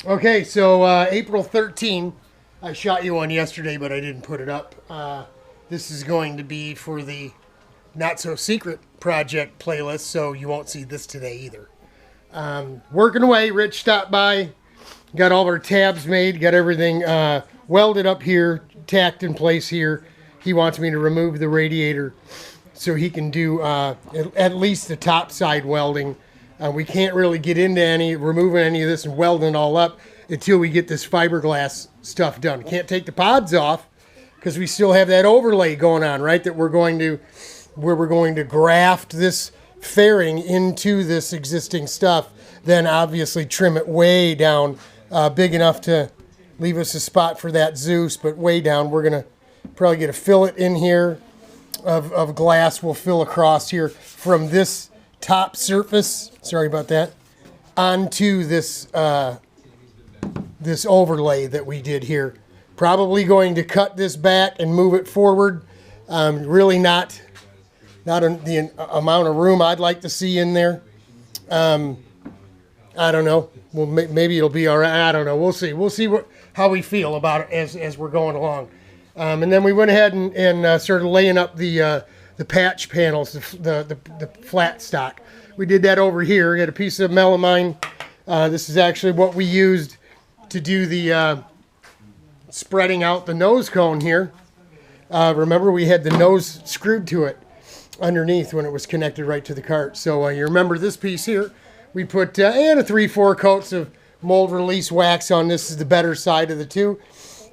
Okay, so April 13, I shot you one yesterday, but I didn't put it up. This is going to be for the Not So Secret Project playlist, so you won't see this today either. Working away, Rich stopped by, got all of our tabs made, got everything welded up here, tacked in place here. He wants me to remove the radiator so he can do at least the top side welding. We can't really get into removing any of this and welding it all up until we get this fiberglass stuff done. Can't take the pods off because we still have that overlay going on, right? Where we're going to graft this fairing into this existing stuff, then obviously trim it way down, big enough to leave us a spot for that Zeus, but way down. We're gonna probably get a fillet in here of glass. We'll fill across here from this top surface, sorry about that, onto this this overlay that we did here. Probably going to cut this back and move it forward. Really not the amount of room I'd like to see in there. I don't know. Well, maybe it'll be all right. I don't know. We'll see. We'll see how we feel about it as we're going along. And then we went ahead and started laying up the patch panels, the flat stock. We did that over here. We had a piece of melamine. This is actually what we used to do the spreading out the nose cone here. Remember, we had the nose screwed to it underneath when it was connected right to the cart. So you remember this piece here. We put and a 3-4 coats of mold release wax on. This is the better side of the two.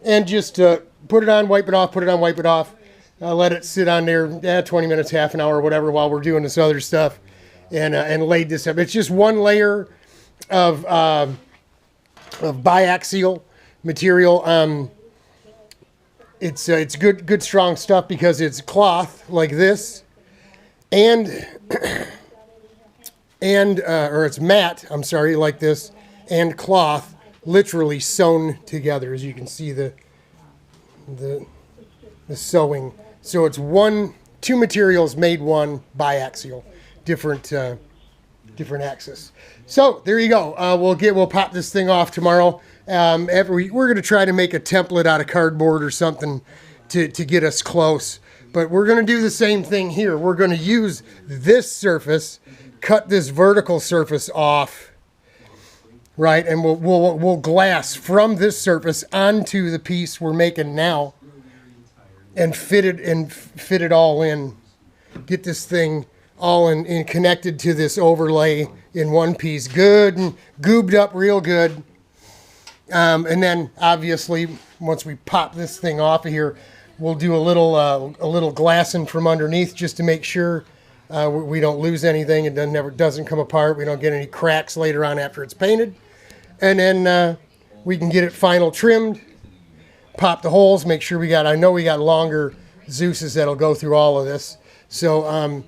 And just put it on, wipe it off, put it on, wipe it off. Let it sit on there 20 minutes, half an hour, whatever, while we're doing this other stuff. And laid this up. It's just one layer of biaxial material. It's good strong stuff because it's cloth like this, and or it's matte. I'm sorry, like this, and cloth literally sewn together, as you can see the sewing. So it's two materials made one biaxial, different axis. So there you go. We'll pop this thing off tomorrow. We're going to try to make a template out of cardboard or something to get us close. But we're going to do the same thing here. We're going to use this surface, cut this vertical surface off, right? And we'll glass from this surface onto the piece we're making now, and fit it all in. Get this thing all in connected to this overlay in one piece, good and goobed up real good. And then obviously once we pop this thing off of here, we'll do a little glassing from underneath just to make sure we don't lose anything. It doesn't come apart. We don't get any cracks later on after it's painted. And then we can get it final trimmed, pop the holes, make sure we got longer Zeuses that'll go through all of this. So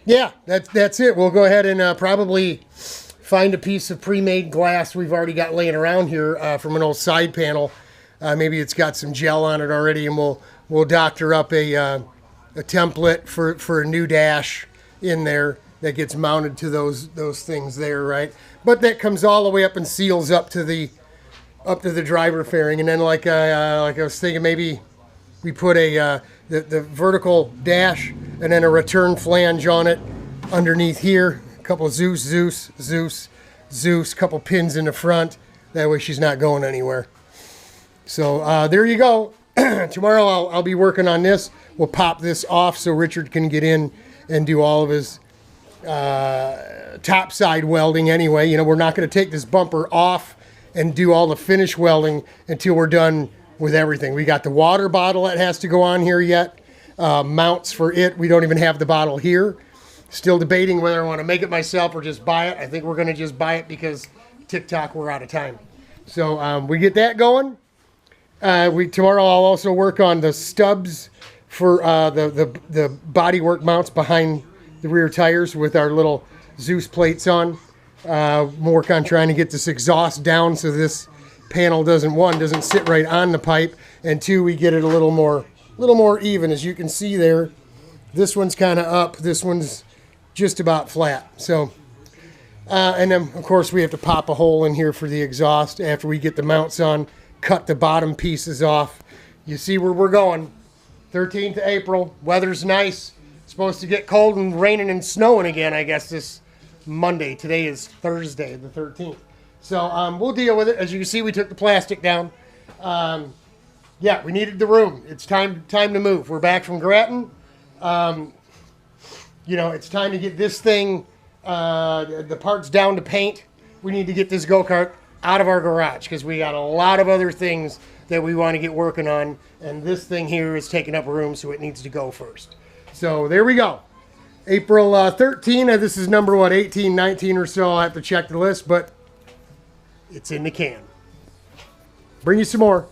yeah, that's it. We'll go ahead and probably find a piece of pre-made glass we've already got laying around here from an old side panel. Maybe it's got some gel on it already, and we'll doctor up a template for a new dash in there that gets mounted to those things there, right? But that comes all the way up and seals up to the driver fairing, and then like I was thinking, maybe we put the vertical dash and then a return flange on it underneath here. A couple of Zeus, couple pins in the front. That way she's not going anywhere. So there you go. Tomorrow I'll be working on this. We'll pop this off so Richard can get in and do all of his top side welding anyway. You know, we're not going to take this bumper off and do all the finish welding until we're done with everything. We got the water bottle that has to go on here yet. Mounts for it. We don't even have the bottle here. Still debating whether I want to make it myself or just buy it. I think we're going to just buy it because TikTok, we're out of time. So we get that going. Tomorrow I'll also work on the stubs for the bodywork mounts behind the rear tires with our little Zeus plates on. Work on trying to get this exhaust down so this panel doesn't sit right on the pipe, and two, we get it a little more even. As you can see there, this one's kind of up, this one's just about flat. So And then, of course, we have to pop a hole in here for the exhaust after we get the mounts on, cut the bottom pieces off. You see where we're going. 13th of April, weather's nice. It's supposed to get cold and raining and snowing again, I guess, this Monday. Today is Thursday, the 13th. So we'll deal with it. As you can see, we took the plastic down. Yeah, we needed the room. It's time to move. We're back from Grafting. You know, it's time to get this thing, the parts down to paint. We need to get this go-kart out of our garage because we got a lot of other things that we want to get working on. And this thing here is taking up room, so it needs to go first. So there we go. April 13, this is number, what, 18, 19 or so. I'll have to check the list, but it's in the can. Bring you some more.